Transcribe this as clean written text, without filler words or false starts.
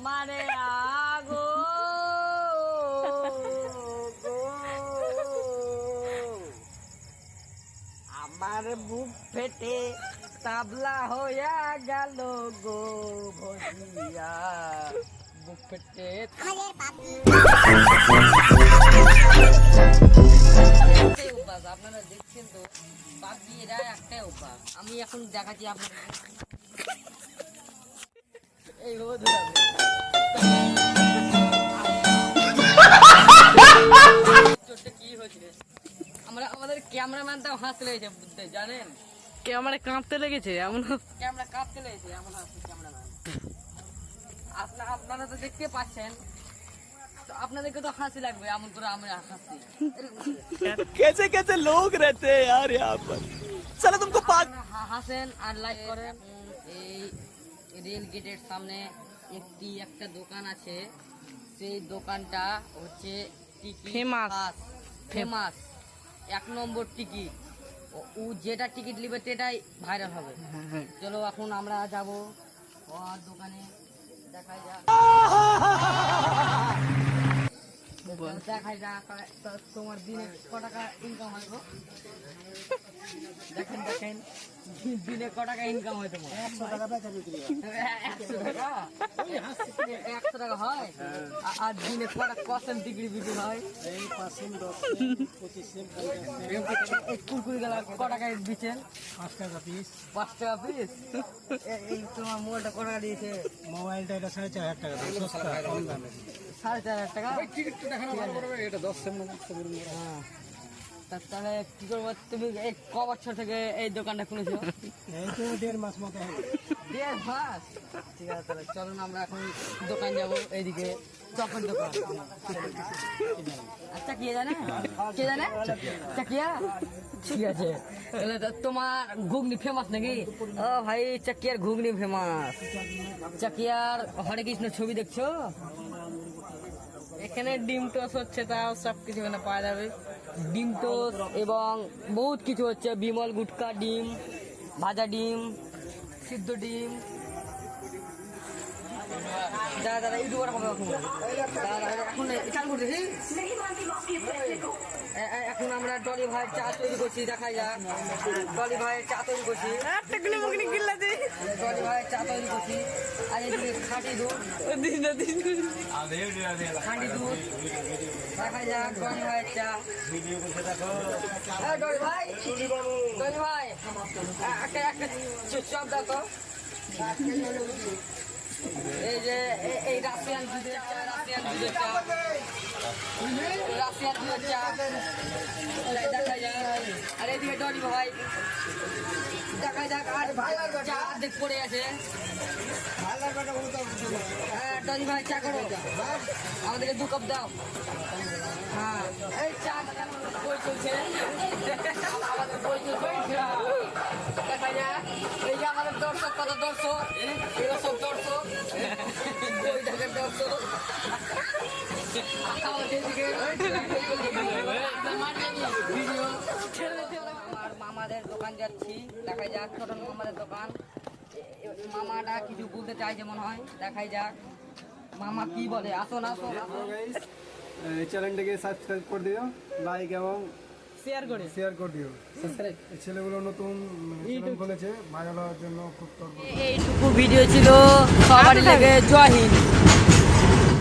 আমারে আগো আমার বুক ফেটে তাবলা হইয়া গেল গো ভজিয়া বুক ফেটে আপনারা দেখছেন তো বাকি এরা একটাই অভ্যাস আমি এখন দেখাচ্ছি আপনার এই কি হয়েছে আমাদের ক্যামেরাম্যানটাও হাসতে লেগেছে বুঝতে জানেন ক্যামেরা কাঁপতে লেগেছে এমন ক্যামেরা কাঁপতে লেগেছে এমন হাসছে ক্যামেরাম্যান আপনারা তো দেখতে পাচ্ছেন তো আপনাদেরকে তো হাসি লাগবে এমন করে আমরা হাসি कैसे कैसे लोग रहते हैं यार यहाँ पर चलो तुमको হাসেন আর লাইক করেন এই রেল গেটের সামনে একটা দোকান আছে সেই দোকানটা হচ্ছে ফেমাস 1 নম্বর টিকিট ও যেটা টিকিট নেবে সেটাই ভাইরাল হবে চলো এখন আমরা যাব ওর দোকানে দেখাই যাক দেখাই যাক তোমার দিনে ক টাকা ইনকাম হয় গো দেখেন দেখেন দিনে ক টাকা ইনকাম হয় তোমার 100 টাকা বেচা বিক্রি হয় 100 টাকা হয় আর দিনে কত ডিগ্রি বিক্রি হয় এই 5 10 25 কুরকুরি গেল ক টাকায় দিচ্ছেন 5 টাকা পিস এই তোমার মোবাইলটা ক টাকা দিয়েছে মোবাইলটা এটা 4.5 টাকা সস্তা কম দামে 4.5 টাকা টিকিটটা দেখানো ভালো করবে এটা 10 সেকেন্ড হ্যাঁ তাহলে কি করবো তুমি এই ক বছর থেকে এই দোকানটা খুলেছো এই তো 1.5 মাস মতো হলো 1.5 মাস ঠিক আছে তাহলে চলুন আমরা এখন দোকান যাবো এইদিকে চপের দোকান আচ্ছা কে জানে চাকিয়া ঠিক আছে তাহলে তোমার ঘুগনি ফেমাস নাকি ও ভাই চাকিয়ার ঘুগনি ফেমাস চাকিয়ার হরে কৃষ্ণ ছবি দেখছো এখানে ডিম টোস হচ্ছে তাও সবকিছু এখানে পাওয়া যাবে ডিম টোস এবং বহুত কিছু হচ্ছে বিমল গুটকা ডিম ভাজা ডিম সিদ্ধ ডিম দাদা ইউটিউবার হবে এখন আমরা ডলি ভাইয়ের চা তৈরি করছি দেখা যাক ডলি ভাইয়ের চা তৈরি করছি ডলি ভাইয়ের চা তৈরি করছি আর এদিকে খাঁটি দুধ দেখা যাক ডলি ভাইয়ের চা ডলি ভাই একটা চপ দেখো এই যে এই রাশিয়ান দুধের চা দেখা যাক আর এদিকে ডলি ভাই দেখা যাক আর চা অর্ধেক পড়ে আছে হ্যাঁ ডলি ভাই চা করো আমাদেরকে 2 কাপ দাও হ্যাঁ এই চা বই চলছে আমাদের বই চলছে দেখা যাক এই যে আমাদের দর্শক কত দর্শক এরা সব দর্শক বই দেখার দর্শক মামাদের দোকান যাচ্ছি দেখা যাক ছোট মামাদের দোকান মামাটা কিছু বলতে চাইছে মনে হয় দেখাই যাক মামা কি বলে আসুন চ্যানেলটাকে সাবস্ক্রাইব করে দিও লাইক এবং শেয়ার করে দিও ছেলেগুলো নতুন চ্যানেল খুলেছে ভাইরাল হওয়ার জন্য খুব এইটুকু ভিডিও ছিল সবারই লাগে জয় হিন্দ।